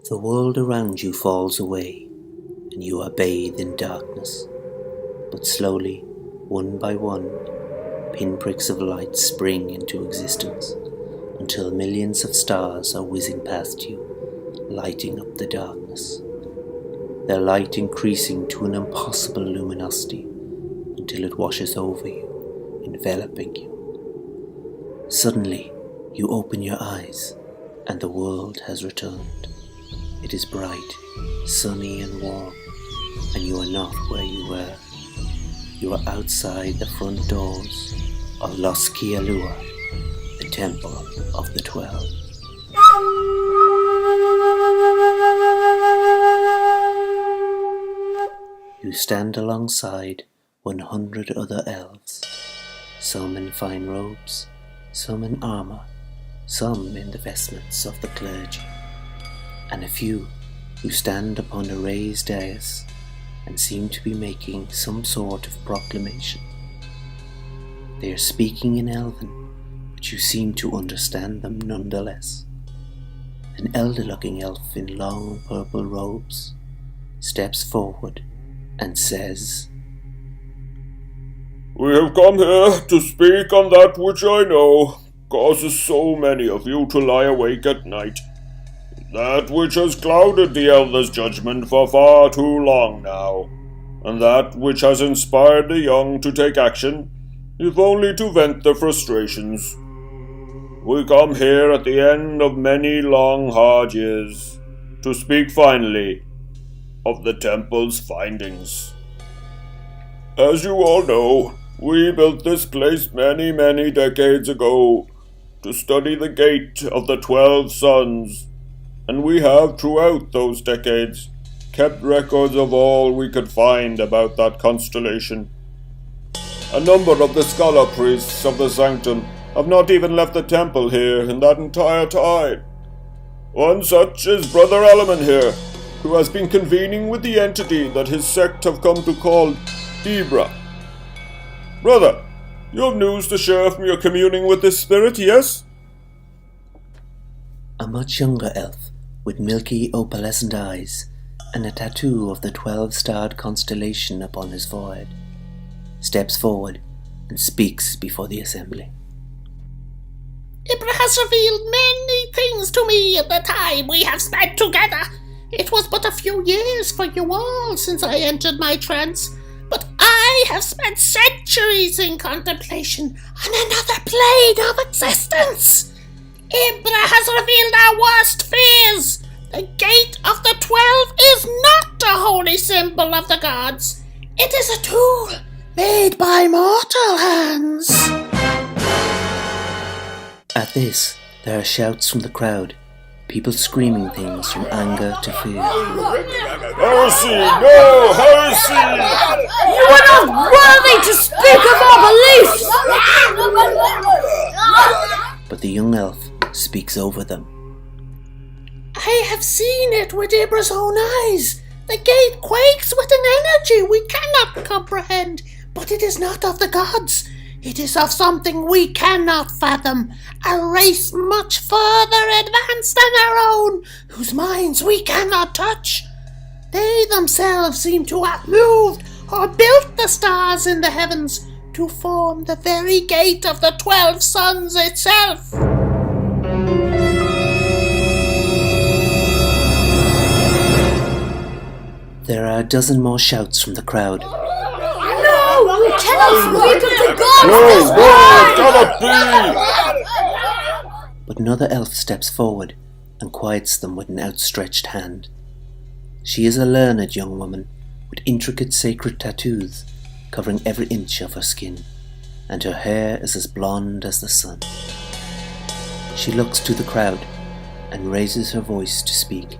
The world around you falls away, and you are bathed in darkness. But slowly, one by one, pinpricks of light spring into existence, until millions of stars are whizzing past you, lighting up the darkness. Their light increasing to an impossible luminosity, until it washes over you, enveloping you. Suddenly, you open your eyes, and the world has returned. It is bright, sunny and warm, and you are not where you were. You are outside the front doors of Los Kialua, the Temple of the 12. You stand alongside 100 other elves, some in fine robes, some in armour, some in the vestments of the clergy, and a few who stand upon a raised dais and seem to be making some sort of proclamation. They are speaking in Elven, but you seem to understand them nonetheless. An elder-looking elf in long purple robes steps forward and says, "We have come here to speak on that which I know causes so many of you to lie awake at night. That which has clouded the elders' judgment for far too long now, and that which has inspired the young to take action, if only to vent their frustrations. We come here at the end of many long, hard years to speak finally of the temple's findings. As you all know, we built this place many, many decades ago to study the gate of the 12 suns, and we have throughout those decades kept records of all we could find about that constellation. A number of the scholar priests of the sanctum have not even left the temple here in that entire time. One such is Brother Eleman here, who has been convening with the entity that his sect have come to call Ibra. Brother, you have news to share from your communing with this spirit, yes?" A much younger elf, with milky opalescent eyes and a tattoo of the 12-starred constellation upon his forehead, steps forward and speaks before the assembly. "Ibra has revealed many things to me in the time we have spent together. It was but a few years for you all since I entered my trance, but I have spent centuries in contemplation on another plane of existence. Ibra has revealed our worst fears. The Gate of the 12 is not a holy symbol of the gods. It is a tool made by mortal hands." At this, there are shouts from the crowd, people screaming things from anger to fear. "Heresy! No! Heresy!" "You are not worthy to speak of our beliefs!" But the young elf speaks over them. "I have seen it with Ibra's own eyes. The gate quakes with an energy we cannot comprehend, but it is not of the gods. It is of something we cannot fathom, a race much further advanced than our own, whose minds we cannot touch. They themselves seem to have moved or built the stars in the heavens to form the very gate of the 12 suns itself." There are a dozen more shouts from the crowd. "No! We cannot speak of the gods! No, it cannot be! But another elf steps forward and quiets them with an outstretched hand. She is a learned young woman with intricate sacred tattoos covering every inch of her skin, and her hair is as blonde as the sun. She looks to the crowd and raises her voice to speak.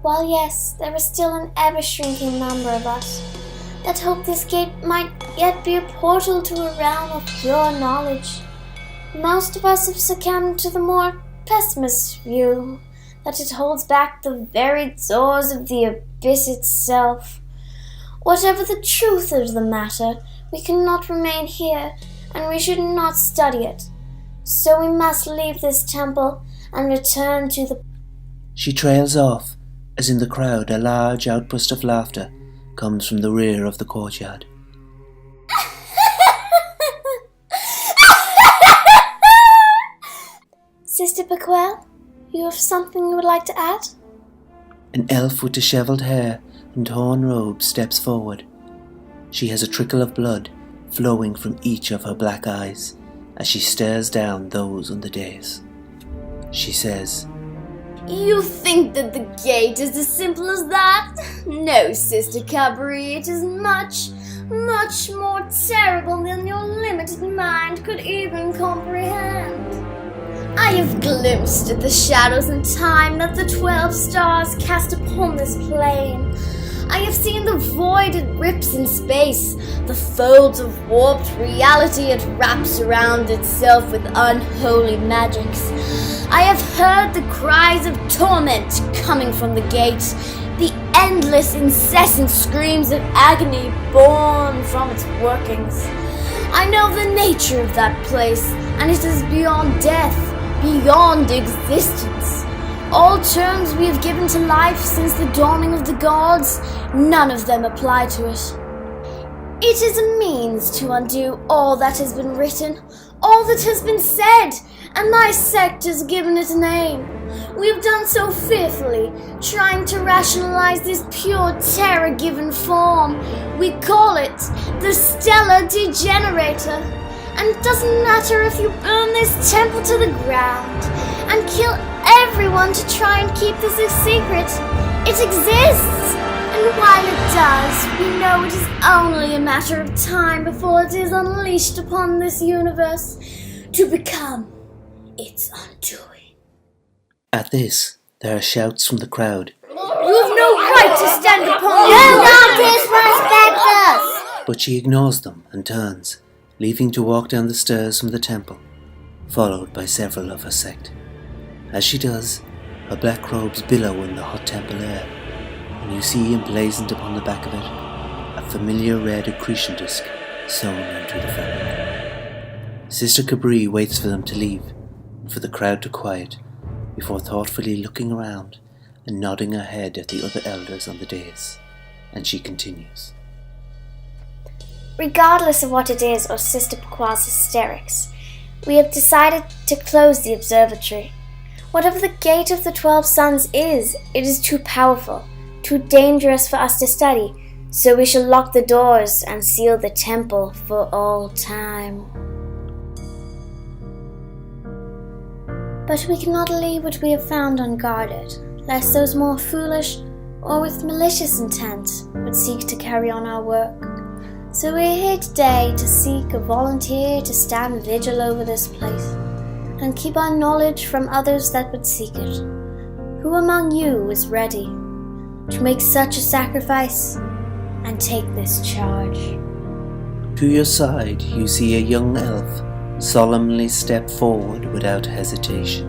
While yes, there is still an ever-shrinking number of us that hope this gate might yet be a portal to a realm of pure knowledge, most of us have succumbed to the more pessimist view that it holds back the very doors of the abyss itself. Whatever the truth of the matter, we cannot remain here, and we should not study it. So we must leave this temple and return to the She trails off, as in the crowd a large outburst of laughter comes from the rear of the courtyard. Sister Paquel, you have something you would like to add? An elf with dishevelled hair and torn robe steps forward. She has a trickle of blood flowing from each of her black eyes as she stares down those on the dais. She says, You think that the gate is as simple as that? No, Sister Cabri, it is much, much more terrible than your limited mind could even comprehend. I have glimpsed at the shadows and time that the 12 stars cast upon this plane. I have seen the voided rips in space, the folds of warped reality it wraps around itself with unholy magics. I have heard the cries of torment coming from the gate, the endless, incessant screams of agony born from its workings. I know the nature of that place, and it is beyond death, beyond existence. All terms we have given to life since the dawning of the gods, none of them apply to it. It is a means to undo all that has been written, all that has been said, and thy sect has given it a name. We have done so fearfully, trying to rationalize this pure terror-given form. We call it the Stellar Degenerator. And it doesn't matter if you burn this temple to the ground and kill everyone to try and keep this a secret. It exists! And while it does, we know it is only a matter of time before it is unleashed upon this universe to become its undoing. At this, there are shouts from the crowd. You have no right to stand upon You don't disrespect us! But she ignores them and turns, leaving to walk down the stairs from the temple, followed by several of her sect. As she does, her black robes billow in the hot temple air, and you see emblazoned upon the back of it a familiar red accretion disc sewn into the fabric. Sister Cabri waits for them to leave, and for the crowd to quiet, before thoughtfully looking around and nodding her head at the other elders on the dais, and she continues. Regardless of what it is or Sister Paquel's hysterics, we have decided to close the observatory. Whatever the Gate of the 12 Suns is, it is too powerful, too dangerous for us to study, so we shall lock the doors and seal the temple for all time. But we cannot leave what we have found unguarded, lest those more foolish or with malicious intent would seek to carry on our work. So we are here today to seek a volunteer to stand vigil over this place and keep our knowledge from others that would seek it. Who among you is ready to make such a sacrifice and take this charge? To your side, you see a young elf solemnly step forward without hesitation.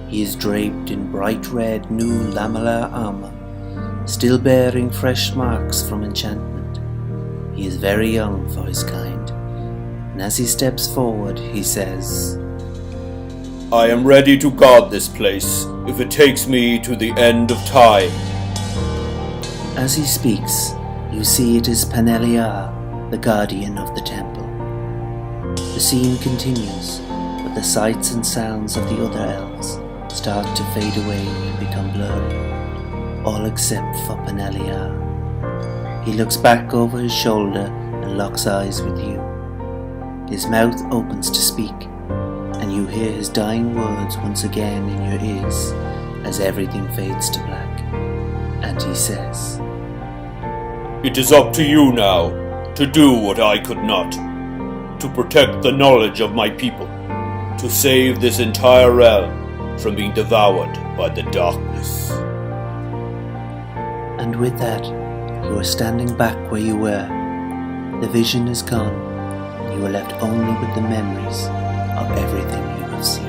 He is draped in bright red new lamellar armor, still bearing fresh marks from enchantment. He is very young for his kind, and as he steps forward, he says, I am ready to guard this place, if it takes me to the end of time. As he speaks, you see it is Paneliar, the guardian of the temple. The scene continues, but the sights and sounds of the other elves start to fade away and become blurry, all except for Paneliar. He looks back over his shoulder and locks eyes with you. His mouth opens to speak, and you hear his dying words once again in your ears as everything fades to black. And he says, It is up to you now to do what I could not, to protect the knowledge of my people, to save this entire realm from being devoured by the darkness. And with that, you are standing back where you were. The vision is gone, and you are left only with the memories of everything you have seen.